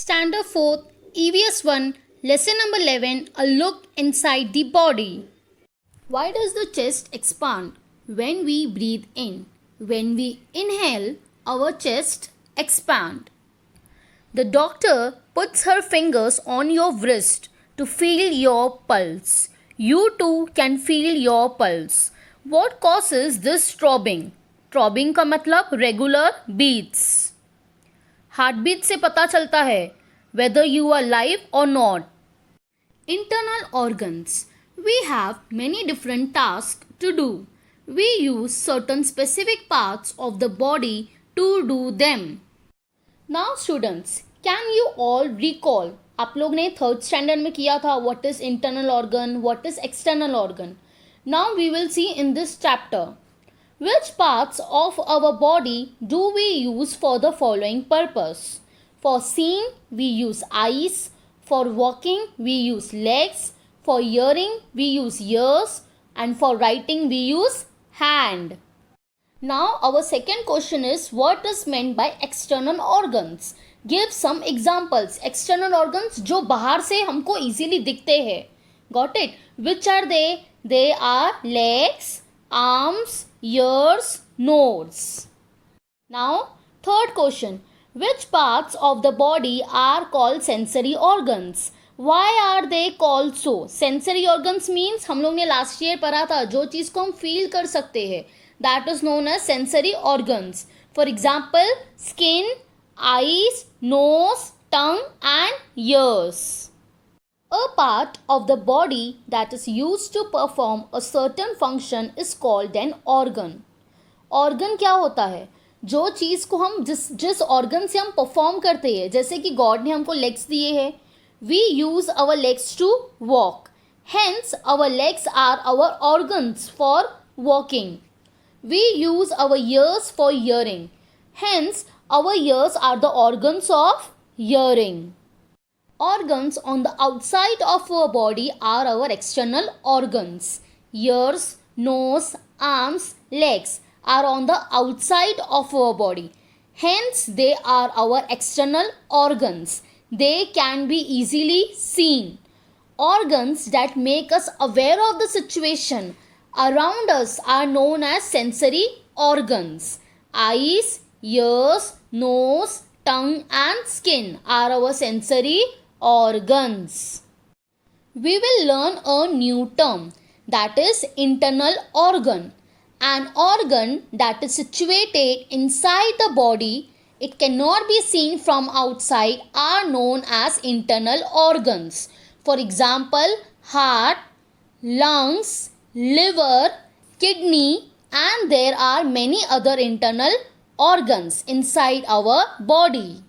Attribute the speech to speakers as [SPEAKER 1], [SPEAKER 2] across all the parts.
[SPEAKER 1] Standard 4th, EVS 1, Lesson number 11, a look inside the body. Why does the chest expand when we breathe in? When we inhale, our chest expands. The doctor puts her fingers on your wrist to feel your pulse. You too can feel your pulse. What causes this throbbing? Throbbing का मतलब regular beats. Heartbeat से पता चलता है whether you are alive or not. Internal organs. We have many different tasks to do. We use certain specific parts of the body to do them. Now students, can you all recall? आप लोग ने third standard में किया था what is internal organ, what is external organ. Now we will see in this chapter. Which parts of our body do we use for the following purpose? For seeing, we use eyes. For walking, we use legs. For hearing, we use ears. And for writing, we use hand. Now, our second question is, what is meant by external organs? Give some examples. External organs जो बाहर से हमको easily दिखते हैं. Got it? Which are they? They are legs, arms, ears, nose. Now, third question. Which parts of the body are called sensory organs? Why are they called so? Sensory organs means हम लोग ने last year पढ़ा था जो चीज़ को हम feel कर सकते हैं. That is known as sensory organs. For example, skin, eyes, nose, tongue and ears. A part of the body that is used to perform a certain function is called an organ. Organ क्या होता है? जो चीज़ को हम जिस organ से हम perform करते हैं, जैसे कि God ने हमको legs दिए हैं, we use our legs to walk. Hence, our legs are our organs for walking. We use our ears for hearing. Hence, our ears are the organs of hearing. Organs on the outside of our body are our external organs. Ears, nose, arms, legs are on the outside of our body. Hence, they are our external organs. They can be easily seen. Organs that make us aware of the situation around us are known as sensory organs. Eyes, ears, nose, tongue and skin are our sensory organs. We will learn a new term, that is internal organ. An organ that is situated inside the body, it cannot be seen from outside, are known as internal organs. For example, heart, lungs, liver, kidney, and there are many other internal organs inside our body.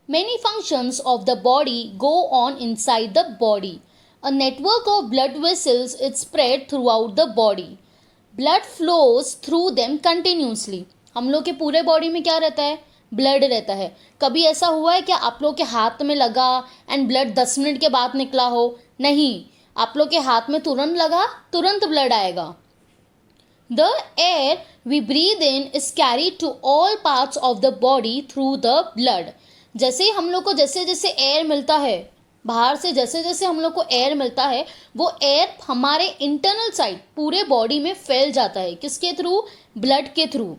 [SPEAKER 1] Many functions of the body go on inside the body. A network of blood vessels is spread throughout the body. Blood flows through them continuously. हम लोग के पूरे body में क्या रहता है? Blood रहता है. कभी ऐसा हुआ है क्या आप लोग के हाथ में लगा एंड ब्लड 10 मिनट के बाद निकला हो? नहीं. आप लोग के हाथ में तुरंत लगा, तुरंत ब्लड आएगा. The air we breathe in is carried to all parts of the body through the blood. जैसे हम लोग को जैसे जैसे एयर मिलता है बाहर से, जैसे जैसे हम लोग को एयर मिलता है वो एयर हमारे इंटरनल साइड पूरे बॉडी में फैल जाता है. किसके थ्रू? ब्लड के through.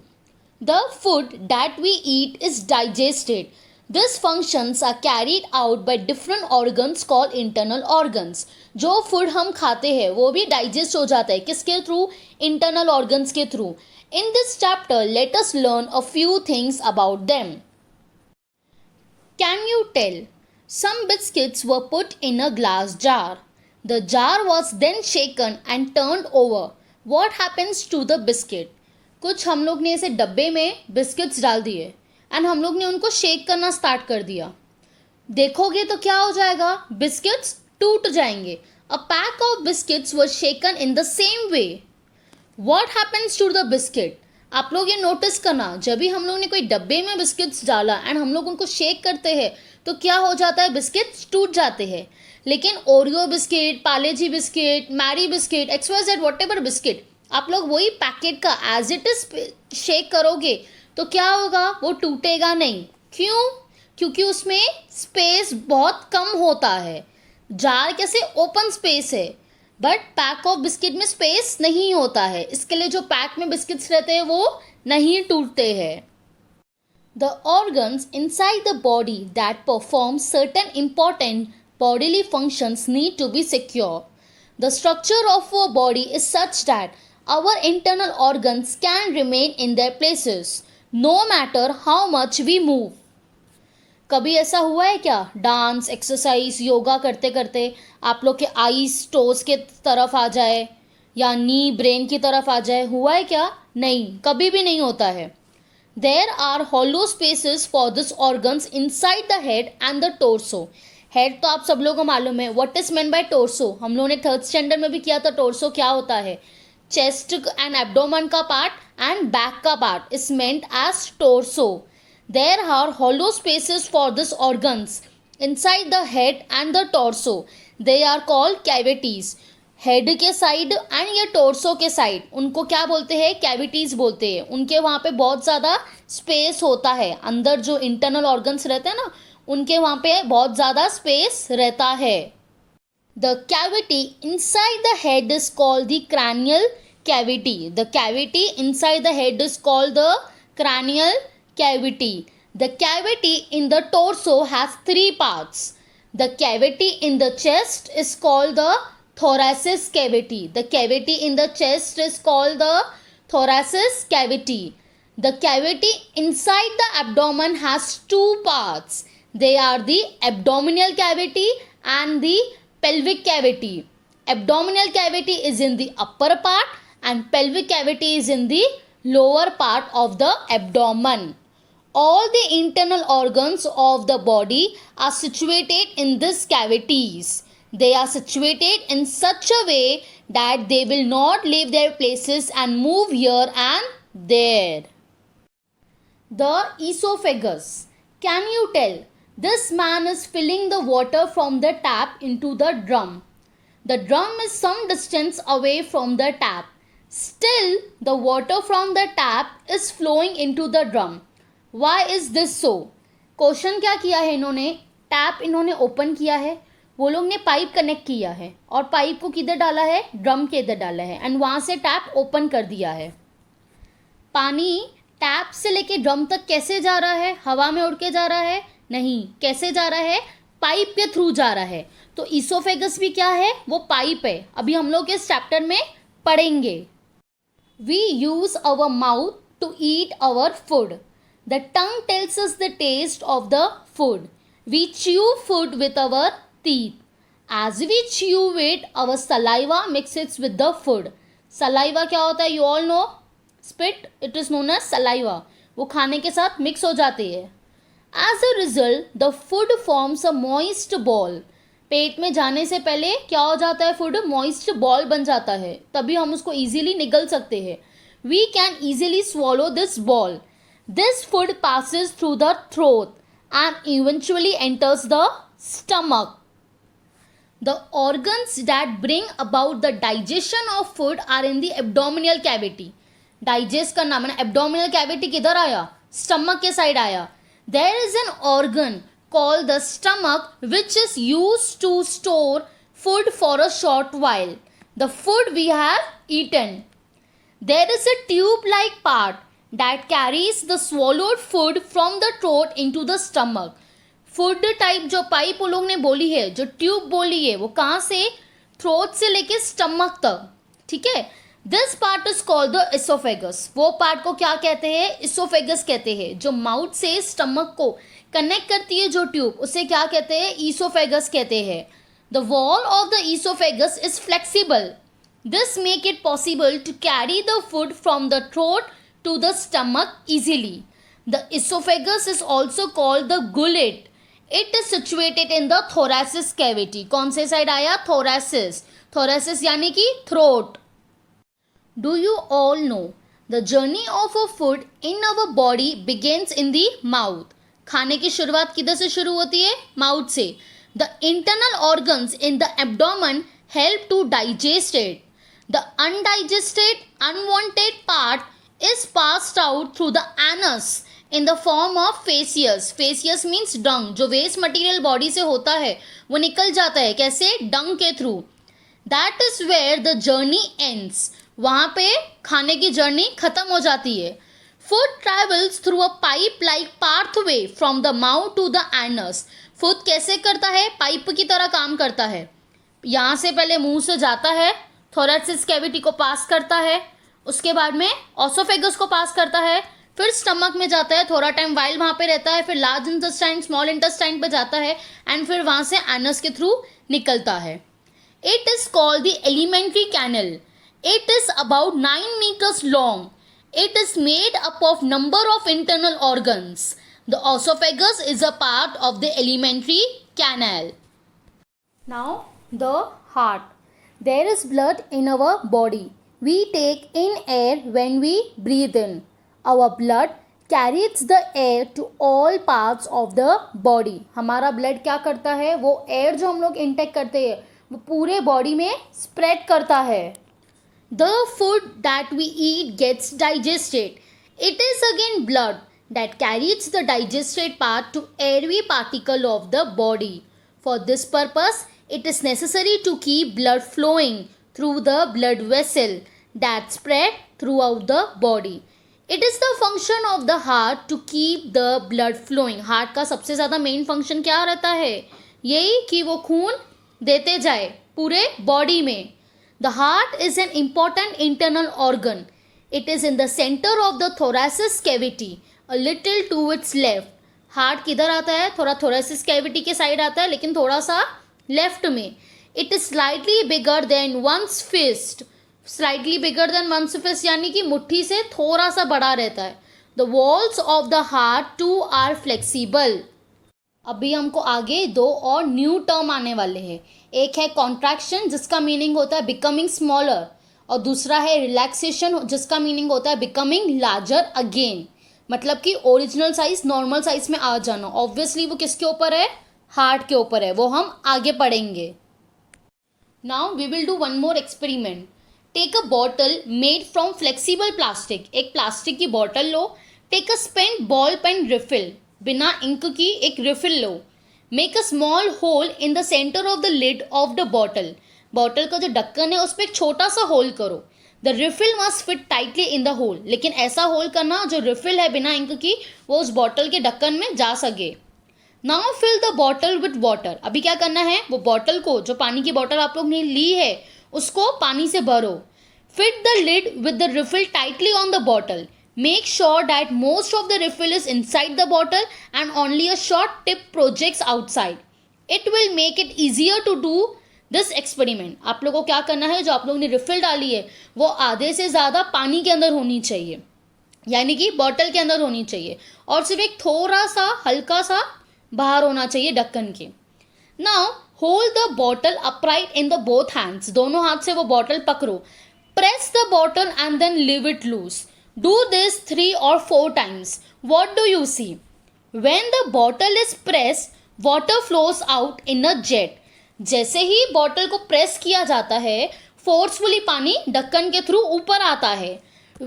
[SPEAKER 1] The food that we eat is digested. This functions are carried out by different organs called internal organs. जो फूड हम खाते हैं वो भी डाइजेस्ट हो जाता है. किसके थ्रू? इंटरनल ऑर्गन्स के through. In this chapter let us learn a few things about them. Can you tell? Some biscuits were put in a glass jar. The jar was then shaken and turned over. What happens to the biscuit? कुछ हम लोग ने ऐसे डब्बे में biscuits डाल दिए and हम लोग ने उनको शेक करना स्टार्ट कर दिया. देखोगे तो क्या हो जाएगा? बिस्किट्स टूट जाएंगे. A pack of biscuits was shaken in the same way. What happens to the biscuit? आप लोग ये नोटिस करना, जब भी हम लोग ने कोई डब्बे में बिस्किट्स डाला एंड हम लोग उनको शेक करते हैं तो क्या हो जाता है? बिस्किट्स टूट जाते हैं. लेकिन Oreo biscuit, Parle G biscuit, Marie biscuit, XYZ whatever biscuit, आप लोग वही पैकेट का एज इट इज शेक करोगे तो क्या होगा? वो टूटेगा नहीं. क्यों? क्योंकि उसमें स्पेस बहुत कम होता है। जार कैसे ओपन स्पेस है, बट पैक ऑफ बिस्किट में स्पेस नहीं होता है, इसके लिए जो पैक में बिस्किट्स रहते हैं वो नहीं टूटते हैं। The organs inside the body that perform certain important bodily functions need to be secure. The structure of our body is such that our internal organs can remain in their places no matter how much we move. कभी ऐसा हुआ है क्या, dance exercise yoga करते करते आप लोग के आईज टोज के तरफ आ जाए या नी ब्रेन की तरफ आ जाए? हुआ है क्या? नहीं, कभी भी नहीं होता है। There are hollow spaces for this organs inside the head and the torso. Head तो आप सब लोगों को मालूम है, what is mean by torso, हम लोगों ने थर्ड स्टैंडर्ड में भी किया था। टोर्सो क्या होता है? चेस्ट एंड एब्डोमेन का पार्ट एंड बैक का part is meant as torso. There are hollow spaces for these organs inside the head and the torso. They are called cavities. Head के साइड एंड ये torso के side, उनको क्या बोलते हैं? Cavities बोलते हैं। उनके वहाँ पे बहुत ज़्यादा स्पेस होता है, अंदर जो इंटरनल ऑर्गन्स रहते हैं ना, उनके वहाँ पे बहुत ज़्यादा स्पेस रहता है। The cavity inside the head is called the cranial cavity. The cavity inside the head is called the cranial cavity. The cavity in the torso has three parts. The cavity in the chest is called the thoracic cavity. The cavity in the chest is called the thoracic cavity. The cavity inside the abdomen has two parts. They are the abdominal cavity and the pelvic cavity. Abdominal cavity is in the upper part and pelvic cavity is in the lower part of the abdomen. All the internal organs of the body are situated in these cavities. They are situated in such a way that they will not leave their places and move here and there. The esophagus. Can you tell? This man is filling the water from the tap into the drum. The drum is some distance away from the tap. Still, the water from the tap is flowing into the drum. Why is this so? Question क्या किया है इन्होंने? Tap इन्होंने open किया है, वो लोग ने पाइप कनेक्ट किया है और पाइप को किधर डाला है? ड्रम के इधर डाला है एंड वहाँ से टैप ओपन कर दिया है। पानी टैप से लेके ड्रम तक कैसे जा रहा है? हवा में उड़ के जा रहा है? नहीं, कैसे जा रहा है? पाइप के थ्रू जा रहा है। तो ईसोफेगस भी क्या है? वो पाइप है। अभी हम लोग इस चैप्टर में पढ़ेंगे। We use our mouth to eat our food. The tongue tells us the taste of the food. We chew food with our teeth. As we chew it, our saliva mixes with the food. Saliva क्या होता है? You all know. Spit, it is known as saliva. वो खाने के साथ mix हो जाती है। As a result, the food forms a moist ball. पेट में जाने से पहले क्या हो जाता है? फूड moist ball बन जाता है, तभी हम उसको easily निगल सकते हैं। We can easily swallow this ball. This food passes through the throat and eventually enters the stomach. The organs that bring about the digestion of food are in the abdominal cavity. Digest करना मैंने abdominal cavity किधर आया? Stomach के side आया. There is an organ called the stomach which is used to store food for a short while. The food we have eaten. There is a tube-like part that carries the swallowed food from the throat into the stomach. Food type जो pipe वो लोग ने बोली है, जो tube बोली है, वो कहाँ से? थ्रोट से लेके स्टमक तक, ठीक है। This part is called the oesophagus. वो पार्ट को क्या कहते हैं? इसोफेगस कहते हैं। जो माउथ से स्टमक को कनेक्ट करती है जो ट्यूब, उसे क्या कहते हैं? इसोफेगस कहते हैं। The wall of the oesophagus is flexible. This make it possible to carry the food from the throat to the stomach easily. The esophagus is also called the gullet. It is situated in the thoracic cavity. कौन से side आया? thoracic. thoracic यानी कि throat. Do you all know the journey of a food in our body begins in the mouth? खाने की शुरुआत किधर से शुरू होती है? माउथ से. The internal organs in the abdomen help to digest it. The undigested, unwanted part is passed out through the anus in the form of faeces. Faeces means dung. जो वेस्ट मटेरियल बॉडी से होता है वो निकल जाता है. कैसे? Dung के through. That is where the journey ends. वहाँ पे खाने की जर्नी खत्म हो जाती है. Food travels through a pipe like pathway from the mouth to the anus. Food कैसे करता है? पाइप की तरह काम करता है. यहाँ से पहले मुंह से जाता है, थोरैसिस कैविटी को पास करता है, उसके बाद में ऑसोफेगस को पास करता है, फिर स्टमक में जाता है, थोड़ा टाइम वाइल वहाँ पे रहता है, फिर लार्ज इंटेस्टाइन स्मॉल इंटेस्टाइन पे जाता है एंड फिर वहाँ से एनस के थ्रू निकलता है. It is called the alimentary canal. It is about 9 meters long. It is made up of number of internal organs. The esophagus is a part of the alimentary canal. Now the heart. There is blood in our body. We take in air when we breathe in. Our blood carries the air to all parts of the body. हमारा blood क्या करता है? वो air जो हम लोग intake करते हैं वो पूरे body में spread करता है. The food that we eat gets digested. It is again blood that carries the digested part to every particle of the body. For this purpose, it is necessary to keep blood flowing through the blood vessel that spread throughout the body. It is the function of the heart to keep the blood flowing. Heart का सबसे ज़्यादा main function क्या रहता है? यही कि वो खून देते जाए पूरे body में. The heart is an important internal organ. It is in the center of the thoracic cavity, a little to its left. Heart किधर आता है? थोड़ा thoracic cavity के साइड आता है, लेकिन थोड़ा सा लेफ्ट में. It is slightly bigger than one's fist. Slightly bigger than one's fist यानी कि मुट्ठी से थोड़ा सा बड़ा रहता है. The walls of the heart too are flexible. अभी हमको आगे दो और न्यू टर्म आने वाले हैं. एक है कॉन्ट्रैक्शन जिसका मीनिंग होता है बिकमिंग स्मॉलर, और दूसरा है रिलैक्सेशन जिसका मीनिंग होता है बिकमिंग लार्जर अगेन. मतलब कि ओरिजिनल साइज नॉर्मल साइज में आ जाना. ऑब्वियसली वो किसके ऊपर है? हार्ट के ऊपर है. वो हम आगे पढ़ेंगे. Now we will do one more experiment. Take a bottle made from flexible plastic. एक प्लास्टिक की बॉटल लो. Take a spent ball pen refill. बिना इंक की एक रिफिल लो. Make a small hole in the centre of the lid of the bottle. Bottle का जो ढक्कन है उस पर एक छोटा सा होल करो. The refill must fit tightly in the hole. लेकिन ऐसा होल करना जो रिफिल है बिना इंक की वो उस बॉटल के ढक्कन में जा सके. Now fill the bottle with water. अभी क्या करना है? वो बॉटल को, जो पानी की बॉटल आप लोग ने ली है, उसको पानी से भरो. Fit the lid with the refill tightly on the bottle. Make sure that most of the refill is inside the bottle and only a short tip projects outside. It will make it easier to do this experiment. आप लोगों को क्या करना है? जो आप लोगों ने रिफिल डाली है वो आधे से ज़्यादा पानी के अंदर होनी चाहिए, यानी कि बॉटल के अंदर होनी चाहिए, और सिर्फ एक थोड़ा सा हल्का सा बाहर होना चाहिए ढक्कन के. Now hold the bottle upright in the both hands. दोनों हाथ से वो बॉटल पकड़ो. Press the bottle and then leave it loose. Do this 3 or 4 times. What do you see? When the bottle is pressed, water flows out in a jet. जैसे ही bottle को press किया जाता है फोर्सफुली पानी ढक्कन के through ऊपर आता है.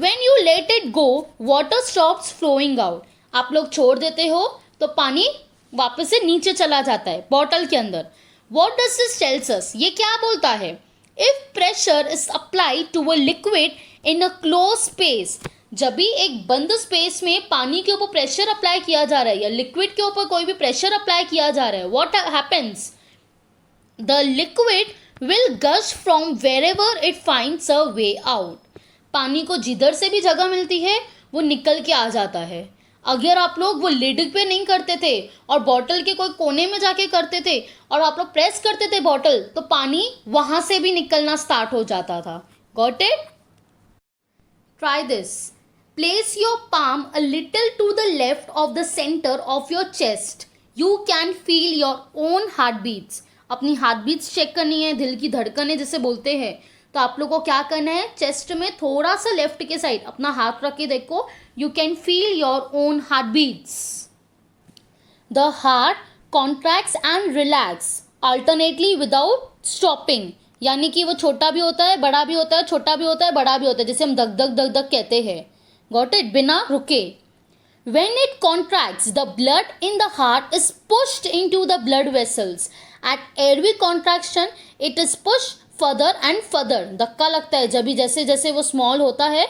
[SPEAKER 1] When you let it go, water stops flowing out. आप लोग छोड़ देते हो तो पानी वापस से नीचे चला जाता है बॉटल के अंदर. What does this tells us? ये क्या बोलता है? If pressure is applied to a liquid in a closed space, जब भी एक बंद स्पेस में पानी के ऊपर प्रेशर अप्लाई किया जा रहा है या लिक्विड के ऊपर कोई भी प्रेशर अप्लाई किया जा रहा है, what happens? The liquid will gush from wherever it finds a way out. पानी को जिधर से भी जगह मिलती है वो निकल के आ जाता है. अगर आप लोग वो लिड पे नहीं करते थे और बॉटल के कोई कोने में जाके करते थे और आप लोग प्रेस करते थे बॉटल, तो पानी वहाँ से भी निकलना स्टार्ट हो जाता था. Got it? Try this. Place your palm a little to the left of the center of your chest. You can feel your own heartbeats. अपनी heartbeats चेक करनी है, दिल की धड़कनें जिसे बोलते हैं. तो आप लोगों को क्या करना है? चेस्ट में थोड़ा सा लेफ्ट के साइड अपना हाथ रख के देखो. You can feel your own heartbeats. The heart contracts and relax alternately without stopping. यानी कि वो छोटा भी होता है, बड़ा भी होता है, छोटा भी होता है, बड़ा भी होता है, जिसे हम धक धक धक धक कहते हैं. Got it? बिना रुके. When it contracts, the blood in the heart is pushed into the blood vessels. At every contraction, it is pushed further and further. धक्का लगता है जब भी जैसे जैसे वो small होता है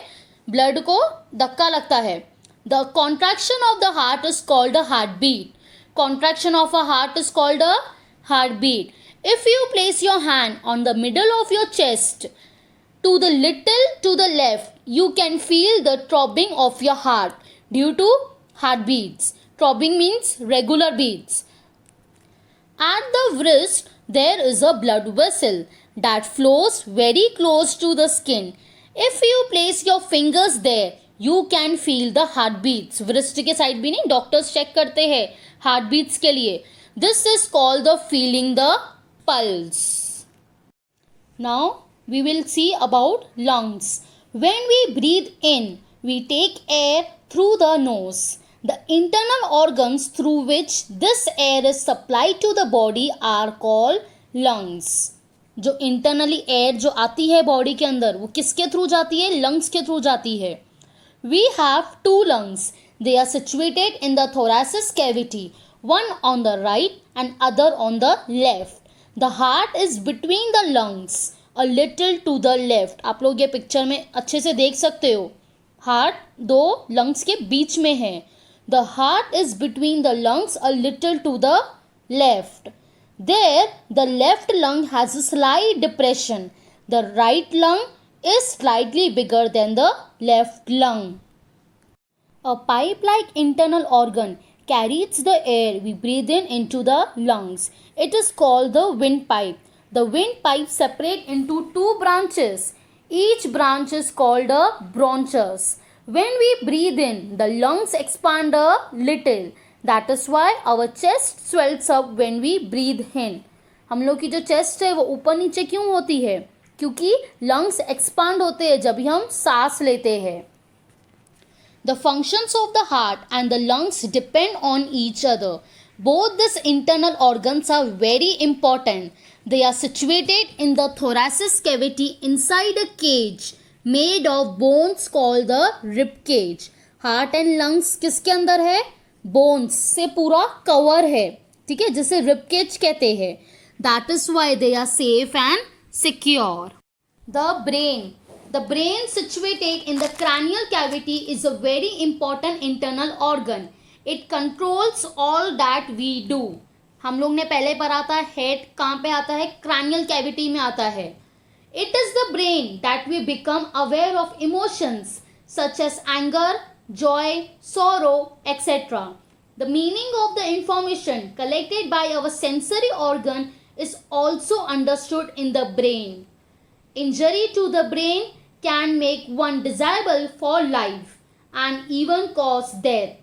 [SPEAKER 1] blood को धक्का लगता है. The contraction of the heart is called a heartbeat. Contraction of a heart is called a heartbeat. If you place your hand on the middle of your chest to the little to the left, you can feel the throbbing of your heart due to heartbeats. Throbbing means regular beats. At the wrist, there is a blood vessel that flows very close to the skin. If you place your fingers there, you can feel the heartbeats. wrist के side भी नहीं, doctors check करते हैं heartbeats के लिए. This is called the feeling the pulse. Now we will see about lungs. When we breathe in, we take air through the nose. The internal organs through which this air is supplied to the body are called lungs. जो internally air जो आती है body के अंदर वो किसके through जाती है? lungs के through जाती है. We have two lungs. They are situated in the thoracic cavity, one on the right and other on the left. The heart is between the lungs, a little to the left. आप लोग ये picture में अच्छे से देख सकते हो. Heart दो लंग्स के बीच में है. The heart is between the lungs a little to the left. There, the left lung has a slight depression. The right lung is slightly bigger than the left lung. A pipe-like internal organ carries the air we breathe in into the lungs. It is called the windpipe. The windpipe separates into two branches. Each branch is called a bronchus. When we breathe in, the lungs expand a little. That is why our chest swells up when we breathe in. हम लोग की जो chest है वो ऊपर नीचे क्यों होती है? क्योंकि lungs expand होते हैं जब भी हम सांस लेते हैं. The functions of the heart and the lungs depend on each other. Both these internal organs are very important. They are situated in the thoracic cavity inside a cage made of bones called the rib cage. Heart and lungs किसके अंदर है? Bones से पूरा cover है, ठीक है, जिसे rib cage कहते हैं. That is why they are safe and secure. The brain. The brain situated in the cranial cavity is a very important internal organ. It controls all that we do. हम लोग ने पहले पढ़ा था head कहाँ पे आता है? cranial cavity में आता है. It is the brain that we become aware of emotions such as anger, joy, sorrow, etc. The meaning of the information collected by our sensory organ is also understood in the brain. Injury to the brain can make one disable for life and even cause death.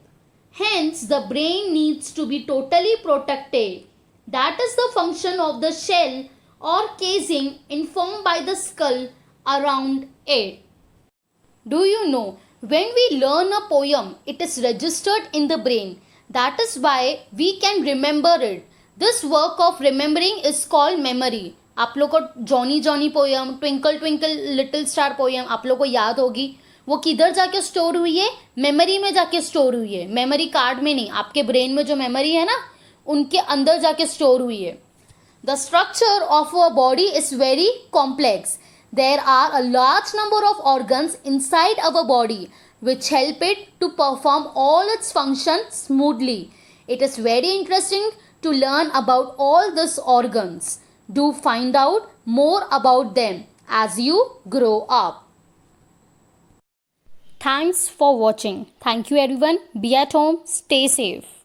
[SPEAKER 1] Hence, the brain needs to be totally protected. That is the function of the shell or casing informed by the skull around it. Do you know, when we learn a poem, it is registered in the brain. That is why we can remember it. This work of remembering is called memory. आप लोग को Johnny Johnny poem, twinkle twinkle little star poem आप लोग को याद होगी. वो किधर जाके स्टोर हुई है? मेमोरी में जाके स्टोर हुई है. मेमोरी कार्ड में नहीं, आपके ब्रेन में जो मेमोरी है ना उनके अंदर जाके स्टोर हुई है. The structure of our body is very complex. There are a large number of organs inside our body which help it to perform all its functions smoothly. It is very interesting to learn about all these organs. Do find out more about them as you grow up. Thanks for watching. Thank you everyone. Be at home. Stay safe.